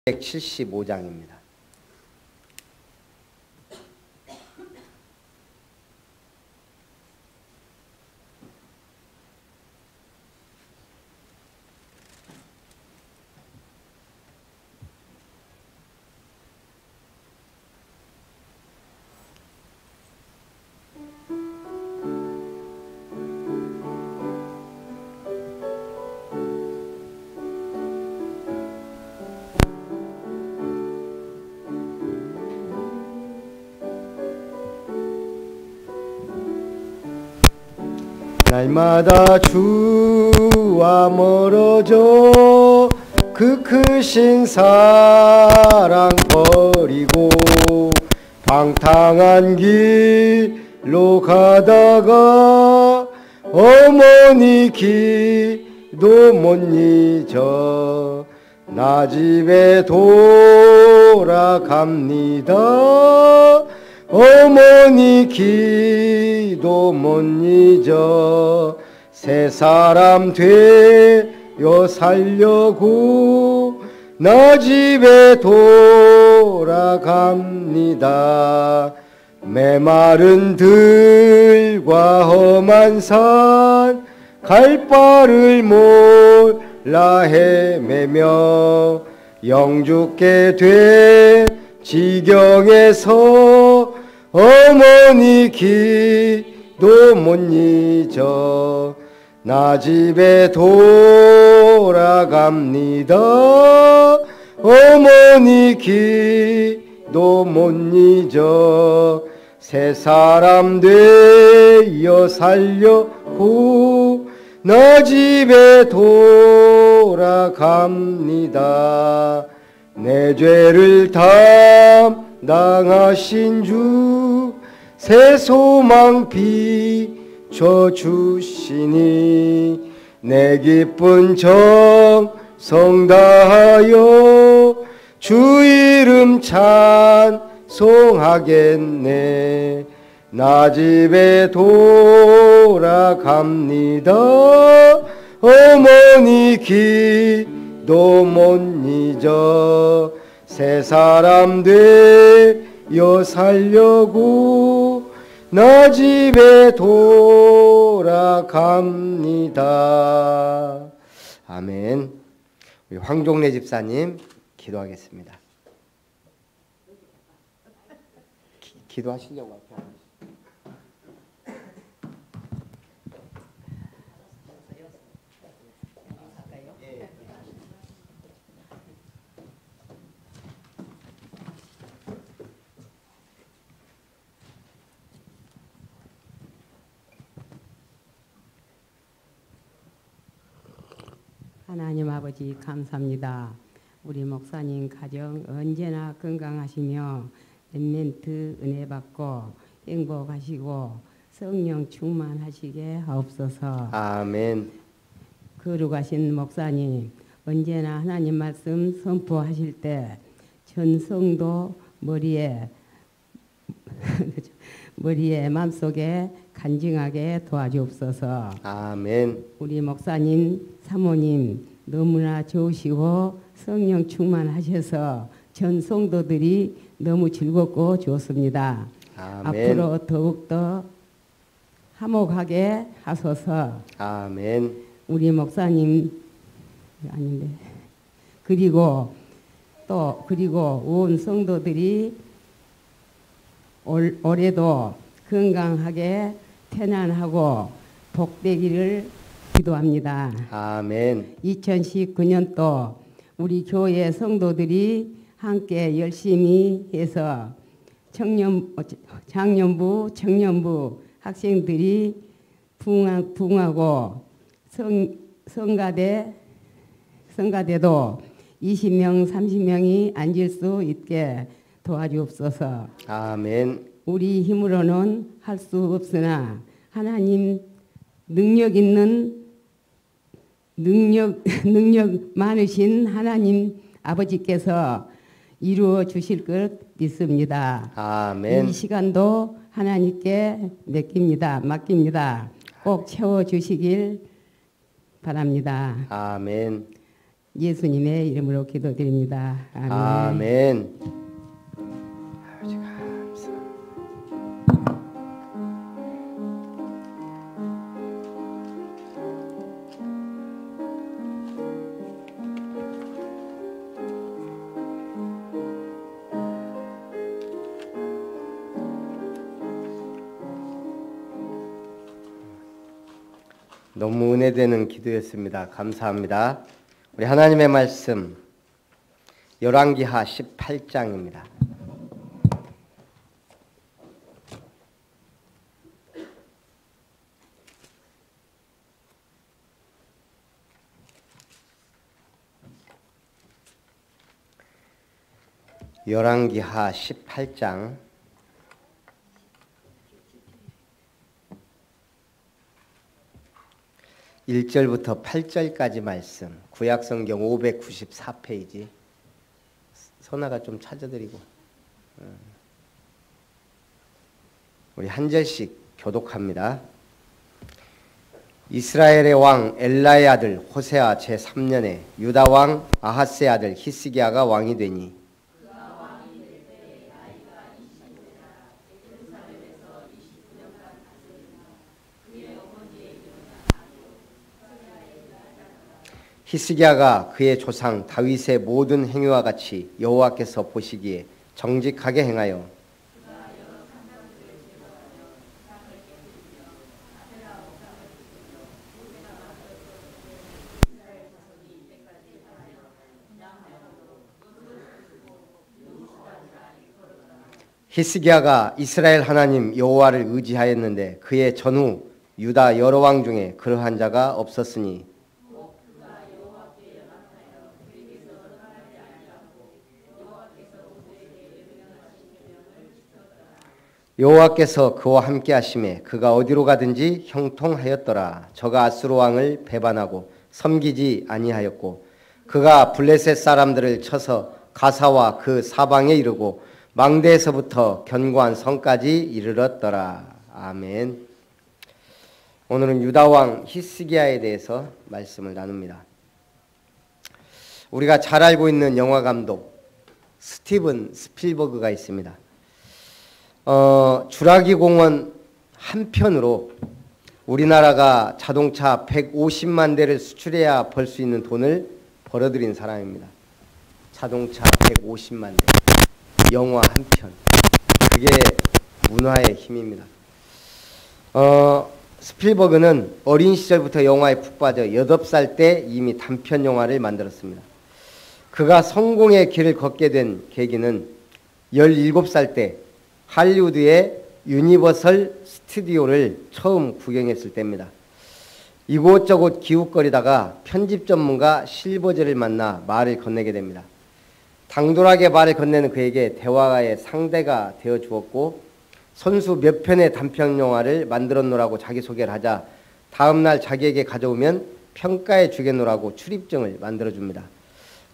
175장입니다. 날마다 주와 멀어져 그 크신 사랑 버리고 방탕한 길로 가다가 어머니 기도 못 잊어 나 집에 돌아갑니다. 어머니 기도 못 잊어 새 사람 되어 살려고 나 집에 돌아갑니다. 메마른 들과 험한 산 갈 바를 몰라 헤매며 영죽게 된 지경에서 어머니 기도 못 잊어 나 집에 돌아갑니다. 어머니 기도 못 잊어 새 사람 되어 살려고 나 집에 돌아갑니다. 내 죄를 담당하신 주 새 소망 비춰주시니 내 기쁜 정성 다하여 주 이름 찬송하겠네. 나 집에 돌아갑니다. 어머니 기도 못 잊어 새 사람 되어 살려고 나 집에 돌아갑니다. 아멘. 우리 황종래 집사님 기도하겠습니다. 기도하시려고 앞에 앉으세요. 하나님 아버지 감사합니다. 우리 목사님 가정 언제나 건강하시며 멘트 은혜 받고 행복하시고 성령 충만하시게 하옵소서. 아멘. 거룩하신 목사님 언제나 하나님 말씀 선포하실 때 전성도 머리에 마음속에 간증하게 도와주옵소서. 아멘. 우리 목사님 사모님 너무나 좋으시고 성령 충만하셔서 전 성도들이 너무 즐겁고 좋습니다. 아멘. 앞으로 더욱더 화목하게 하소서. 아멘. 우리 목사님 아닌데 그리고 온 성도들이 올해도 건강하게 태난하고 복되기를 기도합니다. 아멘. 2019년도 우리 교회 성도들이 함께 열심히 해서 장년부, 청년부 학생들이 부흥하고 성가대도 20명, 30명이 앉을 수 있게 도와주옵소서. 아멘. 우리 힘으로는 할 수 없으나 하나님 능력 많으신 하나님 아버지께서 이루어 주실 것 믿습니다. 아멘. 이 시간도 하나님께 맡깁니다. 꼭 채워 주시길 바랍니다. 아멘. 예수님의 이름으로 기도드립니다. 아멘. 아멘. 아버지 감사합니다. 너무 은혜되는 기도였습니다. 감사합니다. 우리 하나님의 말씀 열왕기하 18장입니다. 열왕기하 18장 1절부터 8절까지 말씀, 구약성경 594페이지. 선아가 좀 찾아드리고 우리 한 절씩 교독합니다. 이스라엘의 왕 엘라의 아들 호세아 제3년에 유다 왕 아하스의 아들 히스기야가 왕이 되니 히스기야가 그의 조상 다윗의 모든 행위와 같이 여호와께서 보시기에 정직하게 행하여 히스기야가 이스라엘 하나님 여호와를 의지하였는데 그의 전후 유다 여러 왕 중에 그러한 자가 없었으니 여호와께서 그와 함께 하심에 그가 어디로 가든지 형통하였더라. 저가 아수르 왕을 배반하고 섬기지 아니하였고 그가 블레셋 사람들을 쳐서 가사와 그 사방에 이르고 망대에서부터 견고한 성까지 이르렀더라. 아멘. 오늘은 유다 왕 히스기야에 대해서 말씀을 나눕니다. 우리가 잘 알고 있는 영화 감독 스티븐 스필버그가 있습니다. 주라기 공원 한편으로 우리나라가 자동차 150만 대를 수출해야 벌 수 있는 돈을 벌어들인 사람입니다. 자동차 150만 대, 영화 한 편. 그게 문화의 힘입니다. 스필버그는 어린 시절부터 영화에 푹 빠져 8살 때 이미 단편 영화를 만들었습니다. 그가 성공의 길을 걷게 된 계기는 17살 때 할리우드의 유니버설 스튜디오를 처음 구경했을 때입니다. 이곳저곳 기웃거리다가 편집 전문가 실버제를 만나 말을 건네게 됩니다. 당돌하게 말을 건네는 그에게 대화의 상대가 되어 주었고 선수 몇 편의 단편 영화를 만들었노라고 자기소개를 하자 다음날 자기에게 가져오면 평가해 주겠노라고 출입증을 만들어줍니다.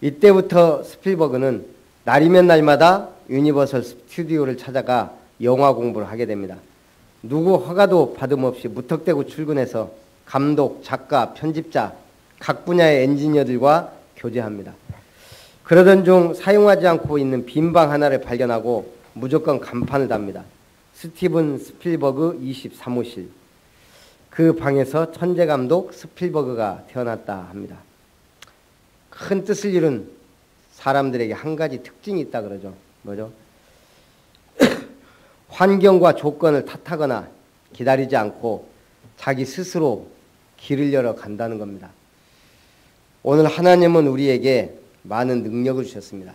이때부터 스필버그는 날이면 날마다 유니버설 스튜디오를 찾아가 영화 공부를 하게 됩니다. 누구 허가도 받음없이 무턱대고 출근해서 감독, 작가, 편집자, 각 분야의 엔지니어들과 교제합니다. 그러던 중 사용하지 않고 있는 빈 방 하나를 발견하고 무조건 간판을 답니다. 스티븐 스필버그 23호실. 그 방에서 천재감독 스필버그가 태어났다 합니다. 큰 뜻을 이룬 사람들에게 한 가지 특징이 있다 그러죠. 뭐죠? 환경과 조건을 탓하거나 기다리지 않고 자기 스스로 길을 열어 간다는 겁니다. 오늘 하나님은 우리에게 많은 능력을 주셨습니다.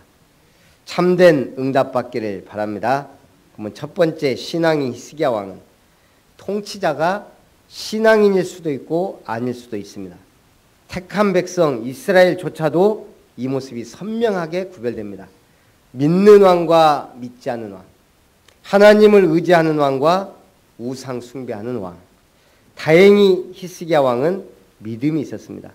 참된 응답받기를 바랍니다. 그러면 첫 번째 신앙인 히스기야 왕은 통치자가 신앙인일 수도 있고 아닐 수도 있습니다. 택한 백성 이스라엘조차도 이 모습이 선명하게 구별됩니다. 믿는 왕과 믿지 않는 왕, 하나님을 의지하는 왕과 우상 숭배하는 왕. 다행히 히스기야 왕은 믿음이 있었습니다.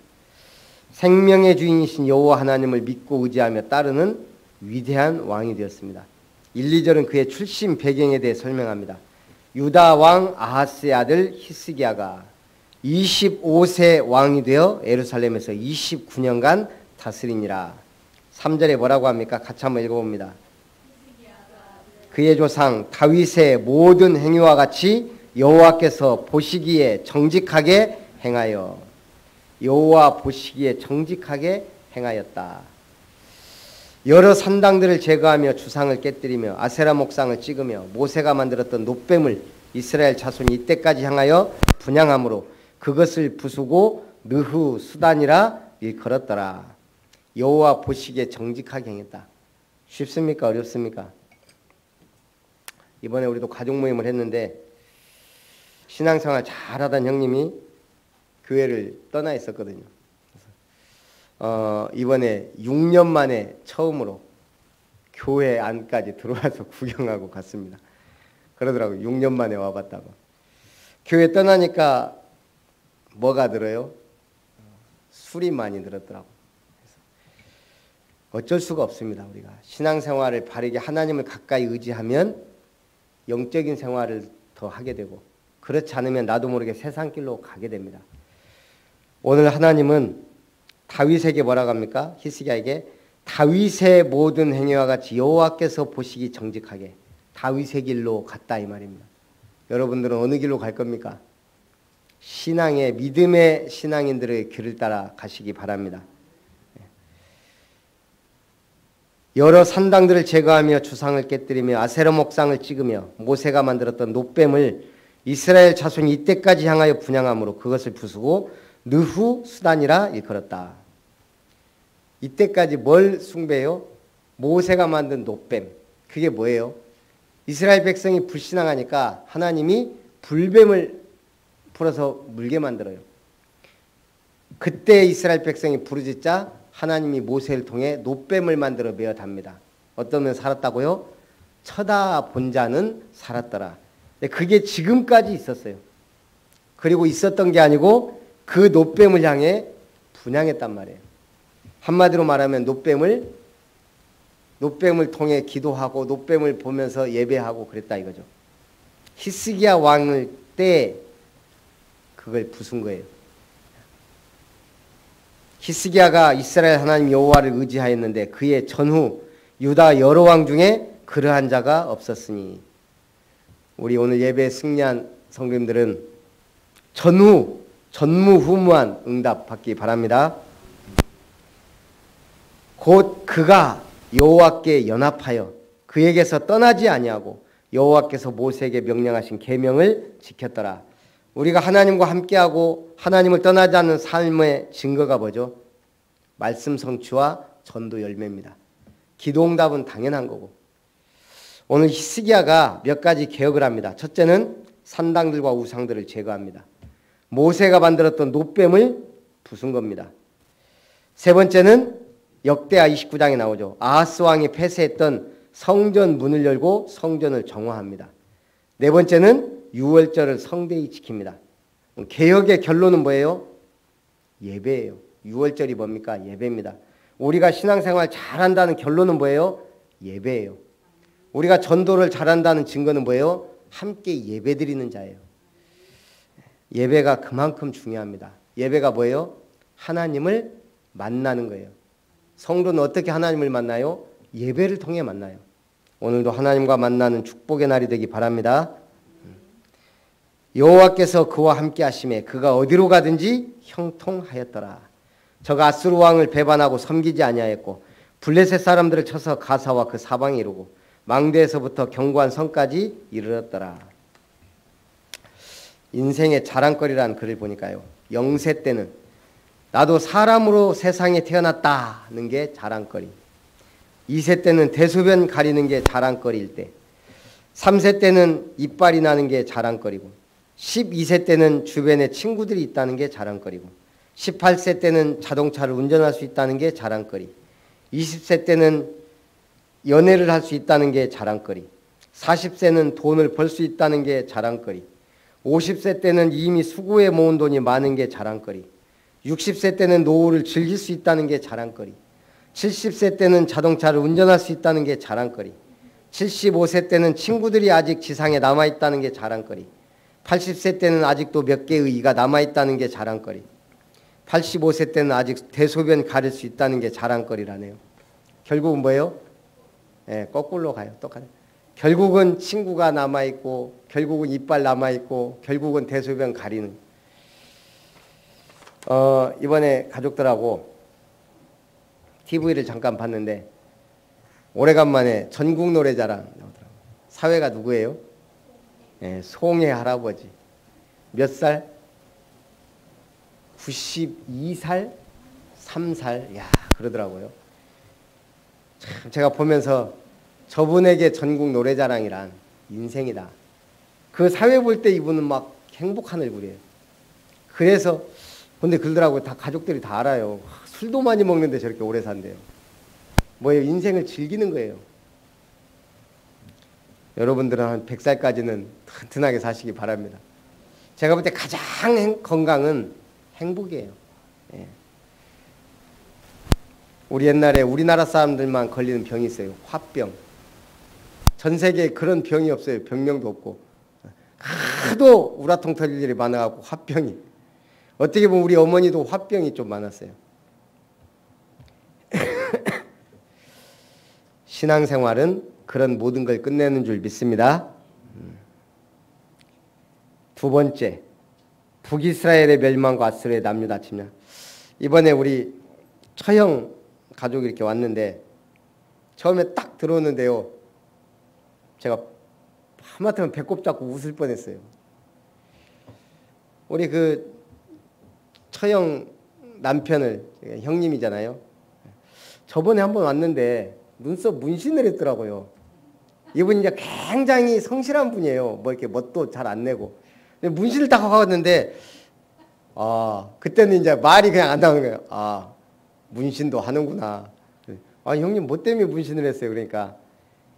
생명의 주인이신 여호와 하나님을 믿고 의지하며 따르는 위대한 왕이 되었습니다. 1, 2절은 그의 출신 배경에 대해 설명합니다. 유다 왕 아하스의 아들 히스기야가 25세 왕이 되어 예루살렘에서 29년간 다스리니라. 3절에 뭐라고 합니까? 같이 한번 읽어봅니다. 그의 조상 다윗의 모든 행위와 같이 여호와께서 보시기에 정직하게 행하여, 여호와 보시기에 정직하게 행하였다. 여러 산당들을 제거하며 주상을 깨뜨리며 아세라 목상을 찍으며 모세가 만들었던 놋뱀을 이스라엘 자손이 이때까지 향하여 분향함으로 그것을 부수고 느후 수단이라 일컬었더라. 여호와 보시기에 정직하게 행했다. 쉽습니까? 어렵습니까? 이번에 우리도 가족 모임을 했는데 신앙생활 잘하던 형님이 교회를 떠나 있었거든요. 이번에 6년 만에 처음으로 교회 안까지 들어와서 구경하고 갔습니다. 그러더라고요. 6년 만에 와봤다고. 교회 떠나니까 뭐가 들어요? 술이 많이 들었더라고요. 어쩔 수가 없습니다. 우리가 신앙생활을 바르게 하나님을 가까이 의지하면 영적인 생활을 더 하게 되고, 그렇지 않으면 나도 모르게 세상길로 가게 됩니다. 오늘 하나님은 다윗에게 뭐라고 합니까? 히스기야에게 다윗의 모든 행위와 같이 여호와께서 보시기 정직하게 다윗의 길로 갔다 이 말입니다. 여러분들은 어느 길로 갈 겁니까? 신앙의 믿음의 신앙인들의 길을 따라 가시기 바랍니다. 여러 산당들을 제거하며 주상을 깨뜨리며 아세라 목상을 찍으며 모세가 만들었던 놋뱀을 이스라엘 자손이 이때까지 향하여 분향함으로 그것을 부수고 느후 수단이라 일컬었다. 이때까지 뭘 숭배해요? 모세가 만든 놋뱀. 그게 뭐예요? 이스라엘 백성이 불신앙하니까 하나님이 불뱀을 풀어서 물게 만들어요. 그때 이스라엘 백성이 부르짖자 하나님이 모세를 통해 놋뱀을 만들어 메어 답니다. 어떤 면 살았다고요? 쳐다본 자는 살았더라. 그게 지금까지 있었어요. 그리고 있었던 게 아니고 그 놋뱀을 향해 분향했단 말이에요. 한마디로 말하면 놋뱀을 통해 기도하고 놋뱀을 보면서 예배하고 그랬다 이거죠. 히스기야 왕을 때 그걸 부순 거예요. 히스기야가 이스라엘 하나님 여호와를 의지하였는데 그의 전후 유다 여러 왕 중에 그러한 자가 없었으니, 우리 오늘 예배에 승리한 성도님들은 전무후무한 응답 받기 바랍니다. 곧 그가 여호와께 연합하여 그에게서 떠나지 아니하고 여호와께서 모세에게 명령하신 계명을 지켰더라. 우리가 하나님과 함께하고 하나님을 떠나지 않는 삶의 증거가 뭐죠? 말씀 성취와 전도 열매입니다. 기도 응답은 당연한 거고. 오늘 히스기야가 몇 가지 개혁을 합니다. 첫째는 산당들과 우상들을 제거합니다. 모세가 만들었던 놋뱀을 부순 겁니다. 세 번째는 역대하 29장에 나오죠. 아하스 왕이 폐쇄했던 성전 문을 열고 성전을 정화합니다. 네 번째는 유월절을 성대히 지킵니다. 개혁의 결론은 뭐예요? 예배예요. 유월절이 뭡니까? 예배입니다. 우리가 신앙생활 잘한다는 결론은 뭐예요? 예배예요. 우리가 전도를 잘한다는 증거는 뭐예요? 함께 예배드리는 자예요. 예배가 그만큼 중요합니다. 예배가 뭐예요? 하나님을 만나는 거예요. 성도는 어떻게 하나님을 만나요? 예배를 통해 만나요. 오늘도 하나님과 만나는 축복의 날이 되기 바랍니다. 여호와께서 그와 함께 하심에 그가 어디로 가든지 형통하였더라. 저가 아수르 왕을 배반하고 섬기지 아니하였고 블레셋 사람들을 쳐서 가사와 그 사방에 이르고 망대에서부터 견고한 성까지 이르렀더라. 인생의 자랑거리라는 글을 보니까요, 영세 때는 나도 사람으로 세상에 태어났다는 게 자랑거리, 2세 때는 대소변 가리는 게 자랑거리일 때, 3세 때는 이빨이 나는 게 자랑거리고, 12세 때는 주변에 친구들이 있다는 게 자랑거리고, 18세 때는 자동차를 운전할 수 있다는 게 자랑거리, 20세 때는 연애를 할 수 있다는 게 자랑거리, 40세는 돈을 벌 수 있다는 게 자랑거리, 50세 때는 이미 수고해 모은 돈이 많은 게 자랑거리, 60세 때는 노후를 즐길 수 있다는 게 자랑거리, 70세 때는 자동차를 운전할 수 있다는 게 자랑거리, 75세 때는 친구들이 아직 지상에 남아있다는 게 자랑거리, 80세 때는 아직도 몇 개의 의가 남아있다는 게 자랑거리, 85세 때는 아직 대소변 가릴 수 있다는 게 자랑거리라네요. 결국은 뭐예요? 거꾸로 가요. 똑같아요. 결국은 친구가 남아있고, 결국은 이빨 남아있고, 결국은 대소변 가리는. 이번에 가족들하고 TV를 잠깐 봤는데 오래간만에 전국 노래자랑 나오더라고요. 사회가 누구예요? 송해 할아버지. 몇 살? 92살? 3살? 야, 그러더라고요. 참 제가 보면서 저분에게 전국 노래자랑이란 인생이다. 그 사회 볼 때 이분은 막 행복한 얼굴이에요. 그래서 근데 그러더라고요. 다 가족들이 다 알아요. 술도 많이 먹는데 저렇게 오래 산대요. 뭐예요? 인생을 즐기는 거예요. 여러분들은 한 100살까지는 튼튼하게 사시기 바랍니다. 제가 볼 때 가장 건강은 행복이에요. 예. 우리 옛날에 우리나라 사람들만 걸리는 병이 있어요. 화병. 전 세계에 그런 병이 없어요. 병명도 없고. 하도 우라통 터질 일이 많아갖고 화병이. 어떻게 보면 우리 어머니도 화병이 좀 많았어요. 신앙생활은 그런 모든 걸 끝내는 줄 믿습니다. 두 번째, 북이스라엘의 멸망과 아수르의 남유다침략. 이번에 우리 처형 가족이 이렇게 왔는데 처음에 딱 들어오는데요. 제가 하마터면 배꼽 잡고 웃을 뻔했어요. 우리 그 처형 남편을, 형님이잖아요. 저번에 한번 왔는데 눈썹 문신을 했더라고요. 이분이 이제 굉장히 성실한 분이에요. 뭐 이렇게 멋도 잘 안 내고. 근데 문신을 딱 하고 왔는데, 그때는 이제 말이 그냥 안 나오는 거예요. 문신도 하는구나. 형님 뭐 때문에 문신을 했어요? 그러니까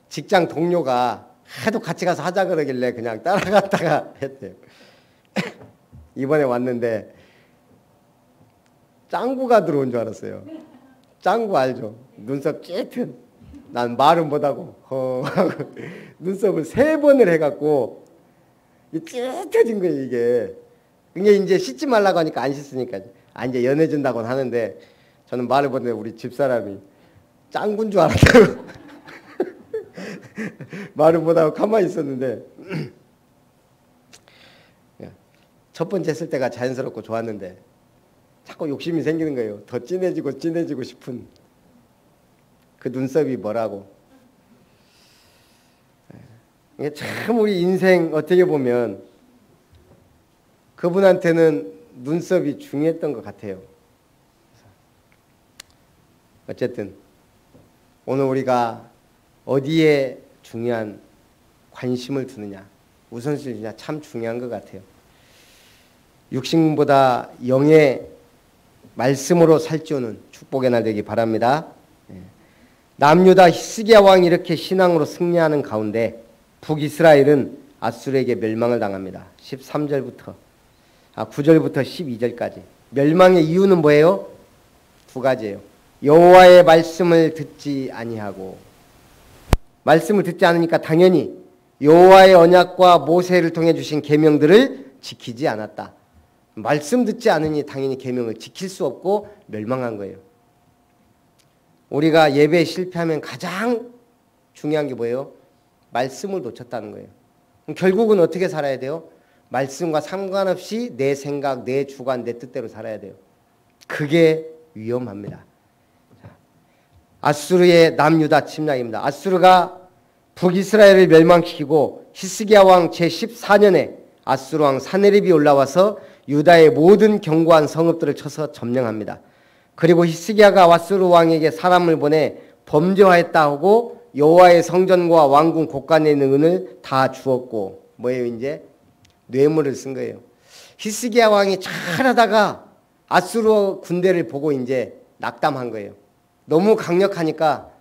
직장 동료가 하도 같이 가서 하자 그러길래 그냥 따라갔다가 했대요. 이번에 왔는데 짱구가 들어온 줄 알았어요. 짱구 알죠? 눈썹 찌릿한. 난 말은 못하고 하고 눈썹을 3번을 해갖고 찌릿해진 거예요. 이게 이제 씻지 말라고 하니까 안 씻으니까 이제 연해진다고는 하는데 저는 말을 못했는데 우리 집사람이 짱구인 줄 알았다고 말을 못하고 가만히 있었는데 첫 번째 했을 때가 자연스럽고 좋았는데 자꾸 욕심이 생기는 거예요. 더 진해지고 싶은 그 눈썹이 뭐라고. 이게 참 우리 인생 어떻게 보면 그분한테는 눈썹이 중요했던 것 같아요. 어쨌든 오늘 우리가 어디에 중요한 관심을 두느냐, 우선순위 주냐 참 중요한 것 같아요. 육신보다 영의 말씀으로 살찌우는 축복의 날 되기 바랍니다. 남유다 히스기야 왕이 이렇게 신앙으로 승리하는 가운데 북이스라엘은 아수르에게 멸망을 당합니다. 9절부터 12절까지. 멸망의 이유는 뭐예요? 두 가지예요. 여호와의 말씀을 듣지 아니하고, 말씀을 듣지 않으니까 당연히 여호와의 언약과 모세를 통해 주신 계명들을 지키지 않았다. 말씀 듣지 않으니 당연히 계명을 지킬 수 없고 멸망한 거예요. 우리가 예배에 실패하면 가장 중요한 게 뭐예요? 말씀을 놓쳤다는 거예요. 그럼 결국은 어떻게 살아야 돼요? 말씀과 상관없이 내 생각, 내 주관, 내 뜻대로 살아야 돼요. 그게 위험합니다. 아수르의 남유다 침략입니다. 아수르가 북이스라엘을 멸망시키고 히스기야 왕 제14년에 아수르 왕 사네립이 올라와서 유다의 모든 견고한 성읍들을 쳐서 점령합니다. 그리고 히스기야가 아수르 왕에게 사람을 보내 범죄하였다 하고 여호와의 성전과 왕궁 곳간에 있는 은을 다 주었고, 뭐예요? 이제 뇌물을 쓴 거예요. 히스기야 왕이 잘하다가 아수르 군대를 보고 이제 낙담한 거예요. 너무 강력하니까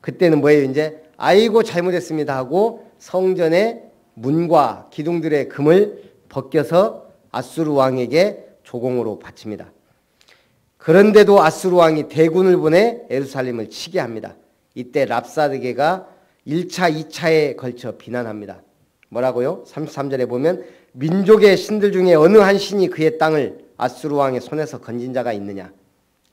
그때는 뭐예요? 이제 아이고 잘못했습니다 하고 성전의 문과 기둥들의 금을 벗겨서 아수르 왕에게 조공으로 바칩니다. 그런데도 아수르 왕이 대군을 보내 예루살렘을 치게 합니다. 이때 랍사드게가 1차, 2차에 걸쳐 비난합니다. 뭐라고요? 33절에 보면 민족의 신들 중에 어느 한 신이 그의 땅을 아수르 왕의 손에서 건진 자가 있느냐.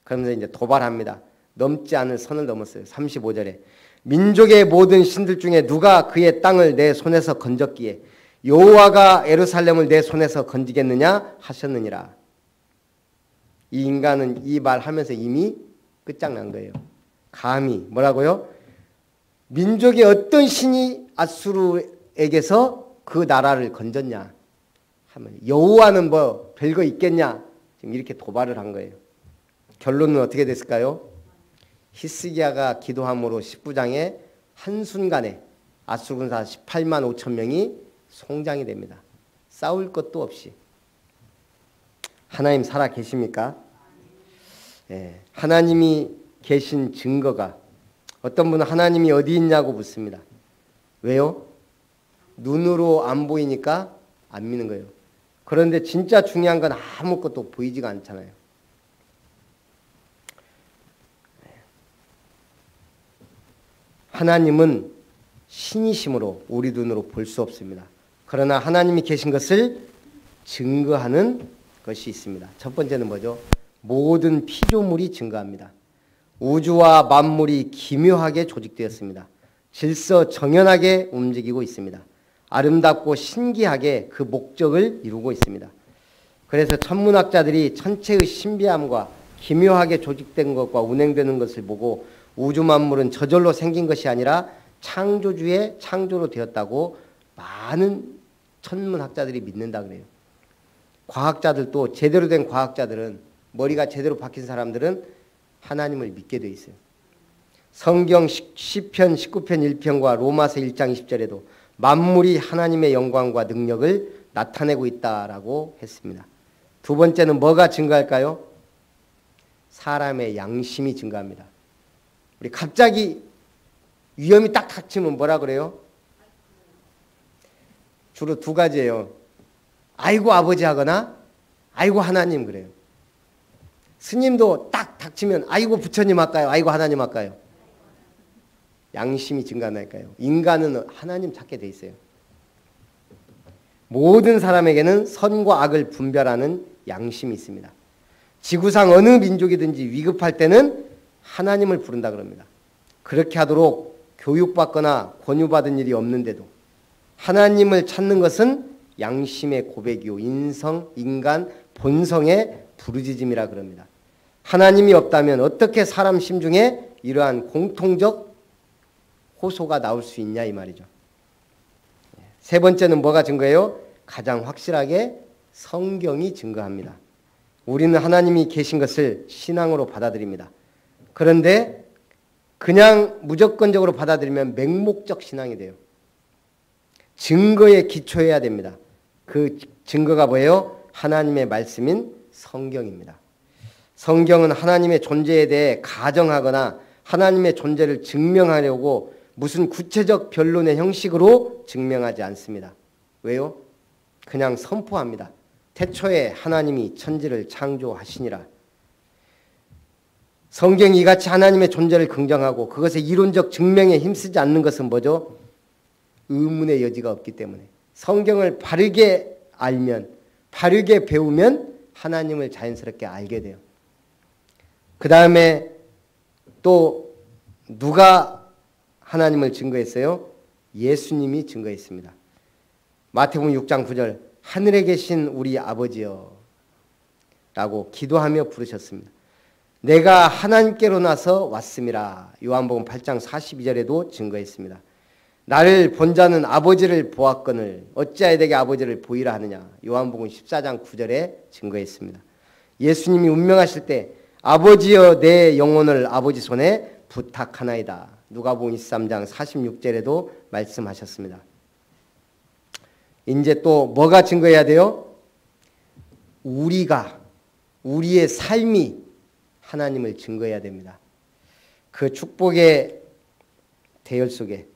그러면서 이제 도발합니다. 넘지 않을 선을 넘었어요. 35절에 민족의 모든 신들 중에 누가 그의 땅을 내 손에서 건졌기에 여호와가 예루살렘을 내 손에서 건지겠느냐 하셨느니라. 이 인간은 이 말하면서 이미 끝장난 거예요. 감히 뭐라고요? 민족의 어떤 신이 아수르에게서 그 나라를 건졌냐 하면 여호와는 뭐 별거 있겠냐 지금 이렇게 도발을 한 거예요. 결론은 어떻게 됐을까요? 히스기야가 기도함으로 19장에 한순간에 아수르 군사 18만 5천 명이 송장이 됩니다. 싸울 것도 없이. 하나님 살아 계십니까? 예, 하나님이 계신 증거가 어떤 분은 하나님이 어디 있냐고 묻습니다. 왜요? 눈으로 안 보이니까 안 믿는 거예요. 그런데 진짜 중요한 건 아무것도 보이지가 않잖아요. 하나님은 신이심으로 우리 눈으로 볼 수 없습니다. 그러나 하나님이 계신 것을 증거하는 것이 있습니다. 첫 번째는 뭐죠? 모든 피조물이 증거합니다. 우주와 만물이 기묘하게 조직되었습니다. 질서 정연하게 움직이고 있습니다. 아름답고 신기하게 그 목적을 이루고 있습니다. 그래서 천문학자들이 천체의 신비함과 기묘하게 조직된 것과 운행되는 것을 보고 우주 만물은 저절로 생긴 것이 아니라 창조주의 창조로 되었다고 많은 천문학자들이 믿는다 그래요. 과학자들도 제대로 된 과학자들은 머리가 제대로 박힌 사람들은 하나님을 믿게 돼 있어요. 성경 시편 19편 1편과 로마서 1장 20절에도 만물이 하나님의 영광과 능력을 나타내고 있다라고 했습니다. 두 번째는 뭐가 증거할까요? 사람의 양심이 증거합니다. 우리 갑자기 위험이 딱 닥치면 뭐라 그래요? 주로 두 가지예요. 아이고 아버지 하거나 아이고 하나님 그래요. 스님도 딱 닥치면 아이고 부처님 할까요? 아이고 하나님 할까요? 양심이 증가할까요? 인간은 하나님 찾게 돼 있어요. 모든 사람에게는 선과 악을 분별하는 양심이 있습니다. 지구상 어느 민족이든지 위급할 때는 하나님을 부른다 그럽니다. 그렇게 하도록 교육받거나 권유받은 일이 없는데도 하나님을 찾는 것은 양심의 고백이요 인간 본성의 부르짖음이라 그럽니다. 하나님이 없다면 어떻게 사람 심중에 이러한 공통적 호소가 나올 수 있냐 이 말이죠. 세 번째는 뭐가 증거예요? 가장 확실하게 성경이 증거합니다. 우리는 하나님이 계신 것을 신앙으로 받아들입니다. 그런데 그냥 무조건적으로 받아들이면 맹목적 신앙이 돼요. 증거에 기초해야 됩니다. 그 증거가 뭐예요? 하나님의 말씀인 성경입니다. 성경은 하나님의 존재에 대해 가정하거나 하나님의 존재를 증명하려고 무슨 구체적 변론의 형식으로 증명하지 않습니다. 왜요? 그냥 선포합니다. 태초에 하나님이 천지를 창조하시니라. 성경이 이같이 하나님의 존재를 긍정하고 그것의 이론적 증명에 힘쓰지 않는 것은 뭐죠? 의문의 여지가 없기 때문에. 성경을 바르게 알면, 바르게 배우면 하나님을 자연스럽게 알게 돼요. 그 다음에 또 누가 하나님을 증거했어요? 예수님이 증거했습니다. 마태복음 6장 9절 하늘에 계신 우리 아버지여 라고 기도하며 부르셨습니다. 내가 하나님께로 나서 왔음이라. 요한복음 8장 42절에도 증거했습니다. 나를 본 자는 아버지를 보았거늘 어찌하여 내게 아버지를 보이라 하느냐. 요한복음 14장 9절에 증거했습니다. 예수님이 운명하실 때 아버지여 내 영혼을 아버지 손에 부탁하나이다. 누가복음 23장 46절에도 말씀하셨습니다. 이제 또 뭐가 증거해야 돼요? 우리의 삶이 하나님을 증거해야 됩니다. 그 축복의 대열 속에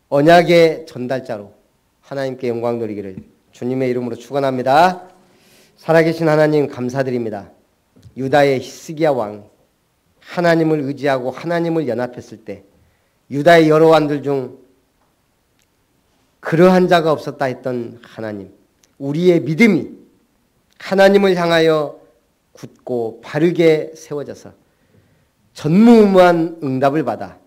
언약의 전달자로 하나님께 영광 돌리기를 주님의 이름으로 축원합니다. 살아계신 하나님 감사드립니다. 유다의 히스기야 왕 하나님을 의지하고 하나님을 연합했을 때 유다의 여러 왕들 중 그러한 자가 없었다 했던 하나님, 우리의 믿음이 하나님을 향하여 굳고 바르게 세워져서 전무후무한 응답을 받아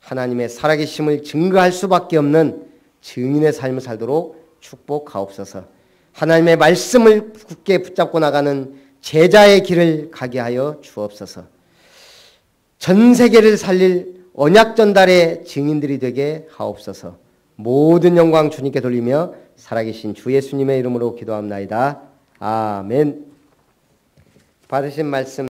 하나님의 살아계심을 증거할 수밖에 없는 증인의 삶을 살도록 축복하옵소서. 하나님의 말씀을 굳게 붙잡고 나가는 제자의 길을 가게 하여 주옵소서. 전 세계를 살릴 언약 전달의 증인들이 되게 하옵소서. 모든 영광 주님께 돌리며 살아계신 주 예수님의 이름으로 기도합나이다. 아멘. 받으신 말씀